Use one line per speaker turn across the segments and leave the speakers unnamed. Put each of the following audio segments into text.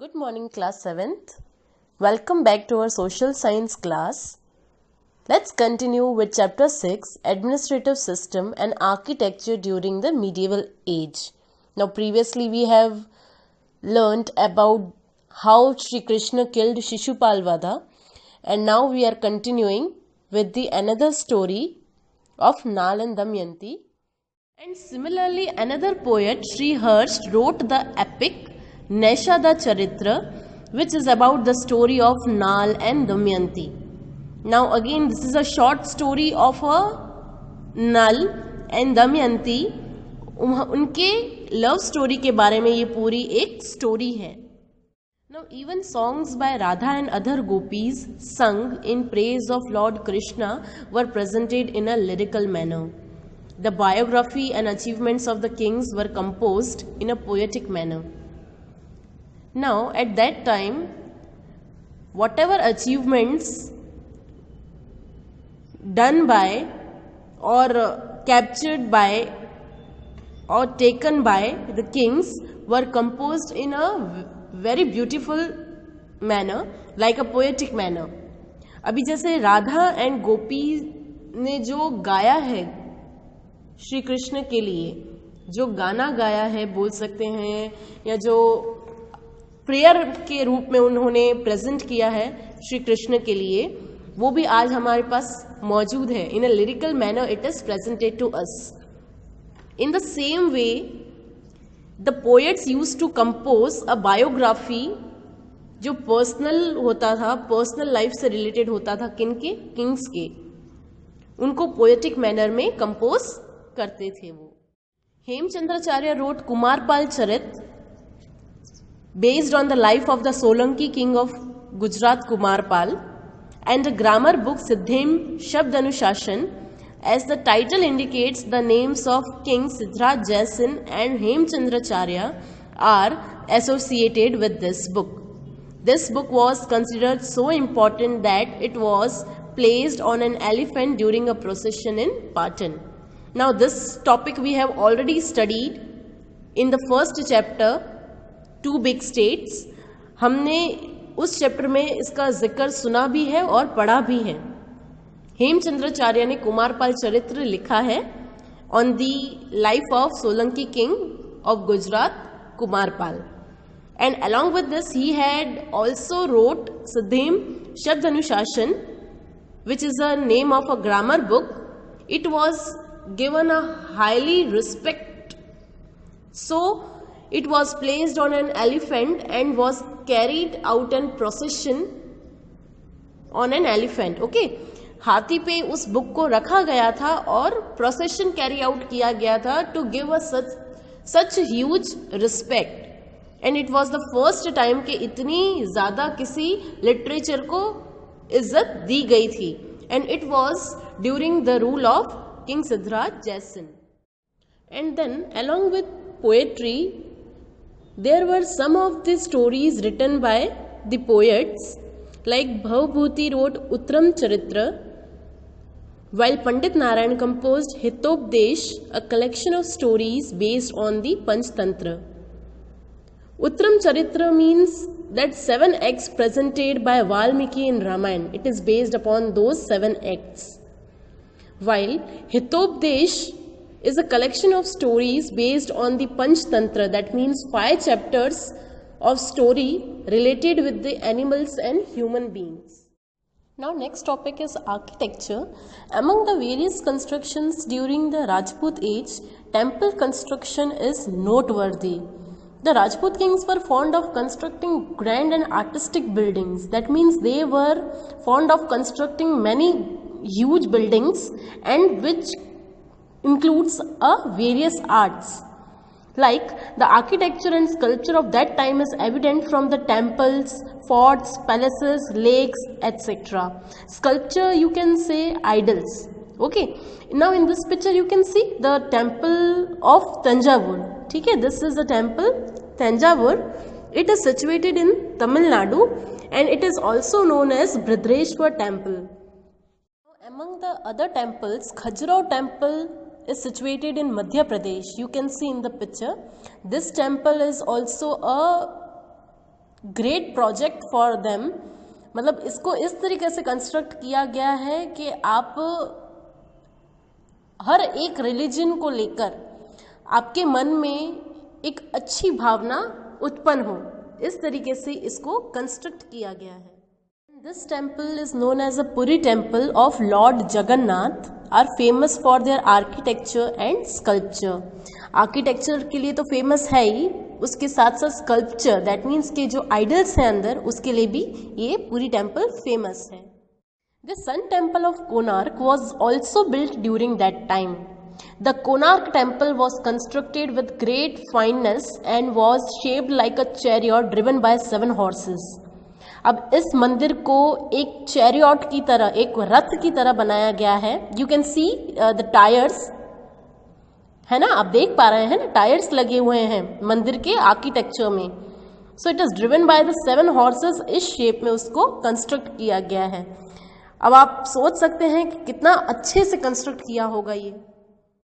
Good morning, class 7th. Welcome back to our social science class. Let's continue with chapter 6, Administrative System and Architecture during the Medieval Age. Now, previously we have learnt about how Sri Krishna killed Shishupal Vada, and now we are continuing with the another story of Nal and Damayanti. And similarly, another poet, Sri Harsh, wrote the epic Naishada Charitra, which is about the story of Nal and Damayanti. Now again, this is a short story of a Nal and Damayanti. उनके love story के बारे में ये पूरी एक story है. Now even songs by Radha and other gopis sung in praise of Lord Krishna were presented in a lyrical manner. The biography and achievements of the kings were composed in a poetic manner. Now, at that time, whatever achievements done by or captured by or taken by the kings were composed in a very beautiful manner, like a poetic manner. अभी जैसे Radha and गोपी ने जो गाया है श्री कृष्ण के लिए, जो गाना गाया है बोल सकते हैं, या जो प्रेयर के रूप में उन्होंने प्रेजेंट किया है श्री कृष्ण के लिए, वो भी आज हमारे पास मौजूद है. In a lyrical manner it is presented to us. In the same way the poets used to compose a biography, जो पर्सनल होता था, पर्सनल लाइफ से रिलेटेड होता था, किनके? किंग्स के. उनको पोएटिक मैनर में कंपोज करते थे वो. Hemachandracharya wrote Kumarapala Charita based on the life of the Solanki king of Gujarat Kumarpal, and a grammar book Siddhem Shabd Anushashan. As the title indicates, the names of King Siddharth Jaisin and Hemchandracharya are associated with this book. This book was considered so important that it was placed on an elephant during a procession in Patan. Now this topic we have already studied in the first chapter, two big states. हमने उस chapter में इसका जिक्र सुना भी है और पढ़ा भी है. हेमचंद्राचार्य ने कुमारपाल चरित्र लिखा है on the life of Solanki king of Gujarat Kumarpal, and along with this he had also wrote Siddhem Shabda Anushasan, which is a name of a grammar book. It was given a highly respect, so it was placed on an elephant and was carried out in procession on an elephant. Okay, हाथी पे उस book को रखा गया था और procession carry out किया गया था to give a such huge respect. And it was the first time कि इतनी ज़्यादा किसी लिटरेचर को इज्जत दी गई थी. And it was during the rule of king Siddharth Jaisan. And then along with poetry, there were some of the stories written by the poets, like Bhavbhuti wrote Uttram Charitra, while Pandit Narayan composed Hitopdesh, a collection of stories based on the Panchtantra. Utram Charitra means that 7 acts presented by Valmiki in Ramayana. It is based upon those 7 acts. While Hitopdesh is a collection of stories based on the Panchtantra, that means 5 chapters of story related with the animals and human beings. Now next topic is architecture. Among the various constructions during the Rajput age, temple construction is noteworthy. The Rajput kings were fond of constructing grand and artistic buildings. That means they were fond of constructing many huge buildings, and which includes various arts. Like the architecture and sculpture of that time is evident from the temples, forts, palaces, lakes, etc. Sculpture, you can say idols. Okay, now in this picture you can see the temple of Tanjavur. Okay, this is the temple Tanjavur. It is situated in Tamil Nadu and it is also known as Bridreshwar temple. Among the other temples, Khajuraho temple is situated in Madhya Pradesh. You can see in the picture. This temple is also a great project for them, मतलब इसको इस तरीके से construct किया गया है कि आप हर एक रिलीजन को लेकर आपके मन में एक अच्छी भावना उत्पन्न हो, इस तरीके से इसको कंस्ट्रक्ट किया गया है। This temple is known as a Puri temple of lord Jagannath, are famous for their architecture and sculpture. Architecture के लिए तो फेमस है ही, उसके साथ साथ स्कल्पचर, दैट मीन्स के जो आइडल्स हैं अंदर, उसके लिए भी ये पूरी टेम्पल फेमस है। The Sun Temple of Konark was also built during that time. The Konark Temple was constructed with great fineness and was shaped like a chariot driven by 7 horses. अब इस मंदिर को एक चैरियट की तरह, एक रथ की तरह बनाया गया है। You can see the tires, है ना, आप देख पा रहे हैं ना, टायर्स लगे हुए हैं मंदिर के आर्किटेक्चर में। So it is driven by the 7 horses, इस शेप में उसको कंस्ट्रक्ट किया गया है। अब आप सोच सकते हैं कि कितना अच्छे से कंस्ट्रक्ट किया होगा ये।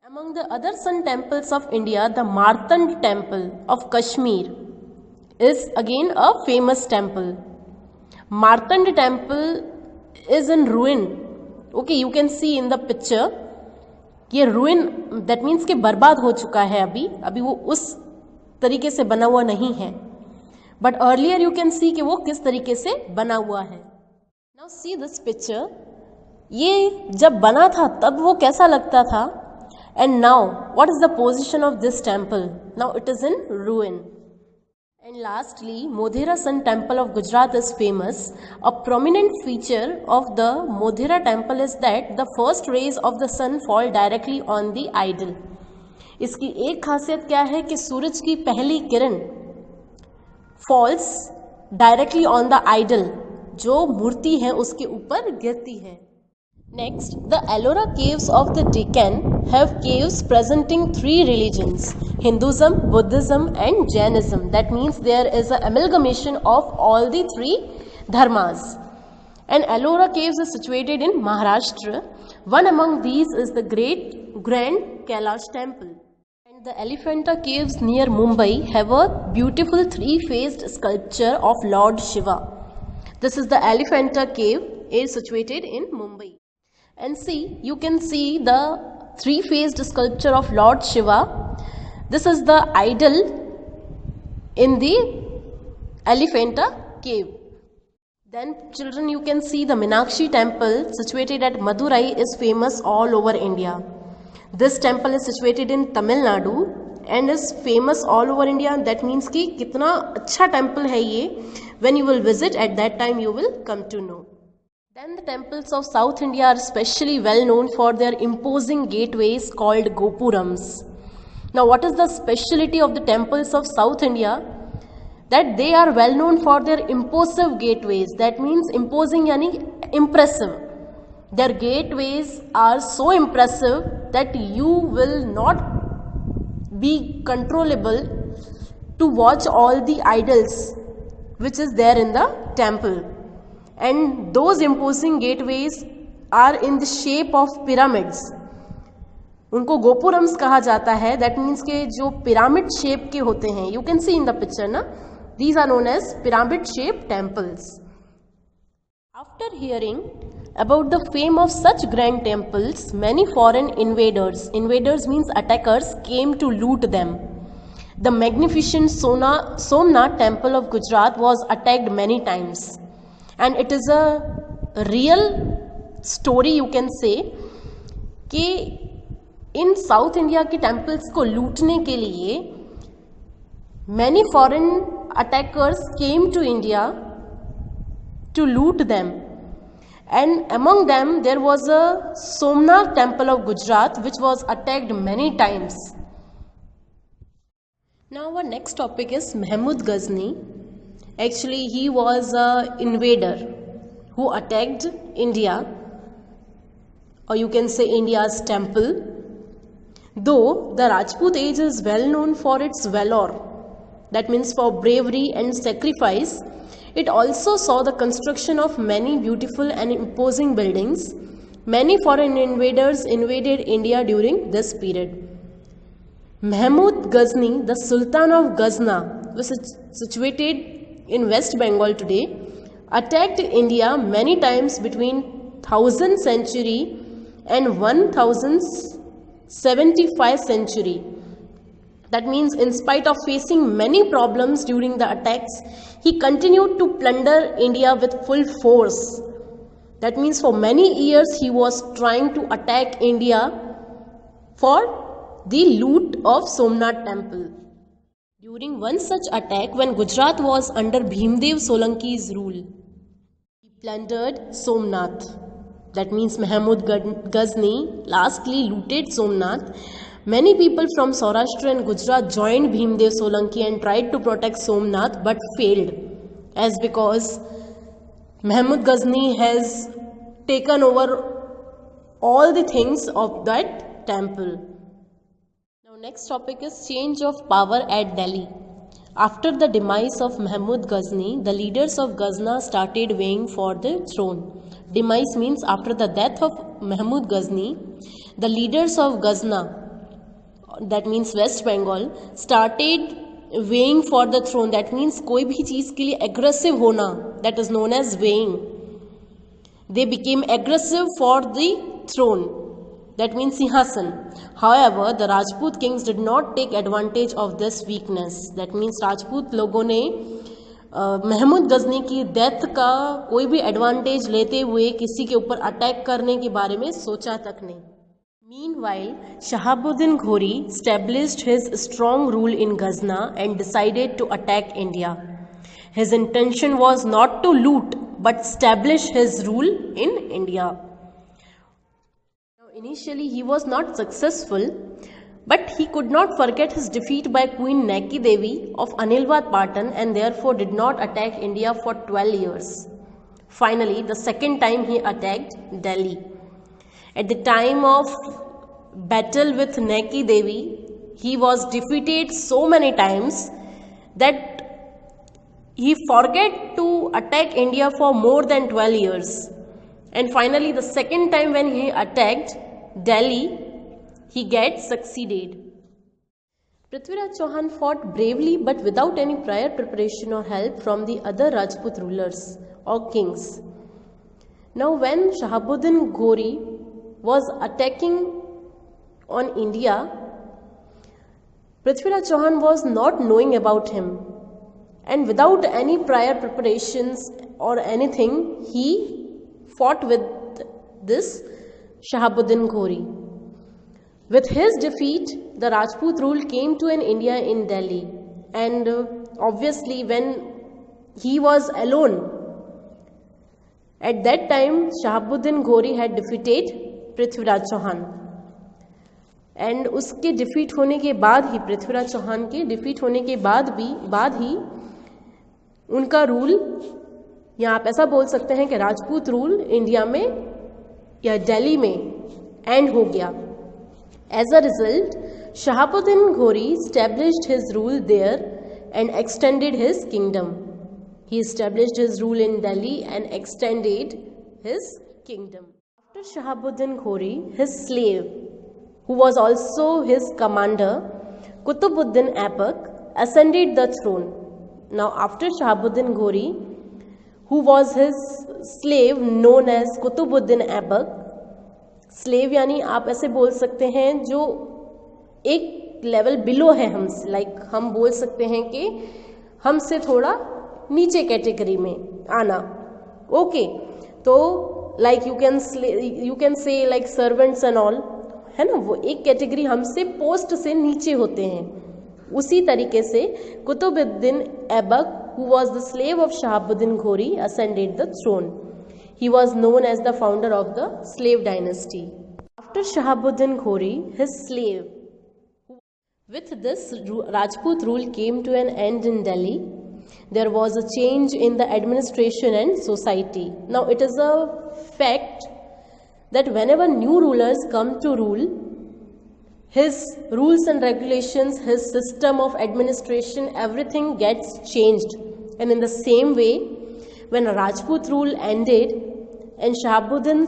Among the other sun temples of India, the Martand Temple of Kashmir is again a famous temple. Martand Temple is in ruin. Okay, you can see in the picture. ये ruin, that means कि बर्बाद हो चुका है अभी वो उस तरीके से बना हुआ नहीं है, but earlier you can see कि वो किस तरीके से बना हुआ है। Now see this picture. ये जब बना था तब वो कैसा लगता था, and now what is the position of this temple? Now it is in ruin. And lastly, Modhera Sun Temple of Gujarat is famous. A prominent feature of the Modhera temple is that the first rays of the sun fall directly on the idol. इसकी एक खासियत क्या है कि सूरज की पहली किरण falls directly on the idol, जो मूर्ति है उसके ऊपर गिरती है। Next, the Ellora caves of the Deccan have caves presenting 3 religions: Hinduism, Buddhism and Jainism. That means there is an amalgamation of all the 3 dharmas. And Ellora caves is situated in Maharashtra. One among these is the Grand Kailash temple. And the Elephanta caves near Mumbai have a beautiful 3-faced sculpture of Lord Shiva. This is the Elephanta cave, is situated in Mumbai. And see, you can see the 3-faced sculpture of Lord Shiva. This is the idol in the Elephanta cave. Then children, you can see the Meenakshi temple situated at Madurai is famous all over India. This temple is situated in Tamil Nadu and is famous all over India. That means कि कितना अच्छा temple है ये, when you will visit at that time you will come to know. Then the temples of South India are especially well known for their imposing gateways called Gopurams. Now what is the speciality of the temples of South India? That they are well known for their imposing gateways. That means imposing yani impressive. Their gateways are so impressive that you will not be controllable to watch all the idols which is there in the temple. And those imposing gateways are in the shape of pyramids. उनको गोपुरम्स कहा जाता है। That means के जो pyramid shape के होते हैं, you can see in the picture ना, these are known as pyramid shaped temples. After hearing about the fame of such grand temples, many foreign invaders means attackers, came to loot them. The magnificent Somnath temple of Gujarat was attacked many times. And it is a real story, you can say, कि इन south India के temples को लूटने के लिए many foreign attackers came to India to loot them. And among them there was a Somnath temple of Gujarat which was attacked many times. Now our next topic is Mahmud Ghazni. Actually, he was an invader who attacked India, or you can say India's temple. Though the Rajput age is well known for its valor, that means for bravery and sacrifice, it also saw the construction of many beautiful and imposing buildings. Many foreign invaders invaded India during this period. Mahmud Ghazni, the Sultan of Ghazna, was situated in West Bengal today, attacked India many times between 1000th century and 1075 century. That means in spite of facing many problems during the attacks, he continued to plunder India with full force. That means for many years he was trying to attack India for the loot of Somnath temple. During one such attack, when Gujarat was under Bhimdev Solanki's rule, he plundered Somnath. That means Mahmud Ghazni lastly looted Somnath. Many people from Saurashtra and Gujarat joined Bhimdev Solanki and tried to protect Somnath but failed, as because Mahmud Ghazni has taken over all the things of that temple. Now next topic is change of power at Delhi. After the demise of Mahmud Ghazni, the leaders of Ghazna started vying for the throne. Demise means after the death of Mahmud Ghazni, the leaders of Ghazna, that means West Bengal, started vying for the throne. That means कोई भी चीज के लिए aggressive होना, that is known as vying. They became aggressive for the throne. That means Sinhasan. However, the Rajput kings did not take advantage of this weakness. That means Rajput लोगों ने महमूद गजनी की death का कोई भी एडवांटेज लेते हुए किसी के ऊपर अटैक करने के बारे में सोचा तक नहीं. Meanwhile, Shahabuddin Ghori established his strong rule in Ghazna and decided to attack India. His intention was not to loot but establish his rule in India. Now, initially he was not successful, but he could not forget his defeat by Queen Naiki Devi of Anilwat Patan and therefore did not attack India for 12 years. Finally, the second time he attacked Delhi. At the time of battle with Naiki Devi, he was defeated so many times that he forgot to attack India for more than 12 years. And finally, the second time when he attacked Delhi, he gets succeeded. Prithviraj Chauhan fought bravely but without any prior preparation or help from the other Rajput rulers or kings. Now when Shahabuddin Ghori was attacking on India, Prithviraj Chauhan was not knowing about him, and without any prior preparations or anything, he fought with this Shahabuddin Ghori. With his defeat, the Rajput rule came to an India in Delhi, and obviously when he was alone, at that time Shahabuddin Ghori had defeated Prithviraj Chauhan and उसके defeat होने के बाद ही पृथ्वीराज चौहान के defeat होने के बाद ही उनका rule, या आप ऐसा बोल सकते हैं कि राजपूत रूल इंडिया में या दिल्ली में एंड हो गया. As a result Shahabuddin Ghori established his rule there and extended his kingdom. He established his rule in Delhi and extended his kingdom. After Shahabuddin Ghori, his slave, who was also his commander, Qutubuddin Aibak, ascended the throne. Now, after Shahabuddin Ghori, who was his slave known as Qutubuddin Aibak, slave यानी आप ऐसे बोल सकते हैं जो एक level below है हमसे, लाइक हम बोल सकते हैं कि हमसे थोड़ा नीचे कैटेगरी में आना. ओके, तो like you can say like servants and all, है ना, वो एक कैटेगरी हमसे पोस्ट से नीचे होते हैं. उसी तरीके से Qutbuddin Aibak, who was the slave of Shahabuddin Ghori, ascended the throne. He was known as the founder of the slave dynasty. After Shahabuddin Ghori, his slave, with this Rajput rule came to an end in Delhi. There was a change in the administration and society. Now it is a fact that whenever new rulers come to rule, his rules and regulations, his system of administration, everything gets changed. And in the same way, when Rajput rule ended and Shahabuddin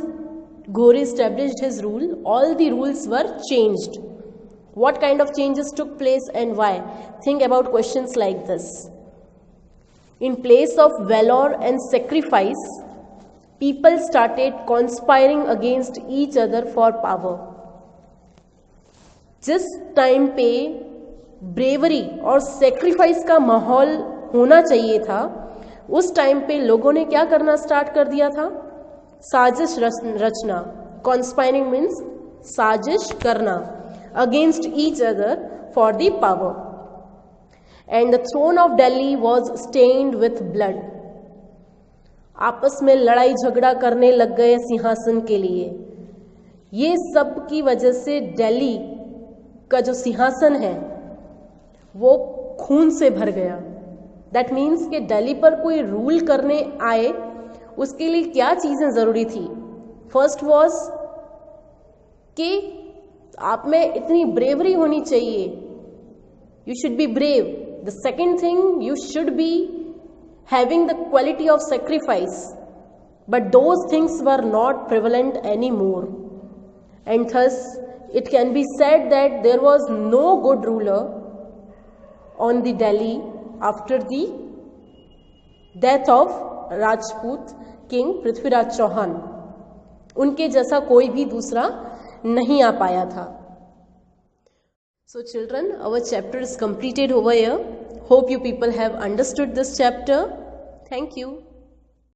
Ghori established his rule, all the rules were changed. What kind of changes took place and why? Think about questions like this. In place of valor and sacrifice, people started conspiring against each other for power. जिस time पे bravery और sacrifice का माहौल होना चाहिए था, उस time पे लोगों ने क्या करना स्टार्ट कर दिया था? साजिश रचना. कॉन्स्पायरिंग मीन्स साजिश करना against each other for the power. And the throne of Delhi was stained with blood. आपस में लड़ाई झगड़ा करने लग गए सिंहासन के लिए. ये सब की वजह से दिल्ली का जो सिंहासन है वो खून से भर गया. दैट मीन्स कि दिल्ली पर कोई रूल करने आए, उसके लिए क्या चीज़ें ज़रूरी थी? फर्स्ट वॉज कि आप में इतनी ब्रेवरी होनी चाहिए. You should be brave. The second thing, you should be having the quality of sacrifice, but those things were not prevalent anymore, and thus it can be said that there was no good ruler on the Delhi after the death of Rajput king Prithviraj Chauhan. उनके जैसा कोई भी दूसरा नहीं आ पाया था. So children, our chapter is completed over here. Hope you people have understood this chapter. Thank you.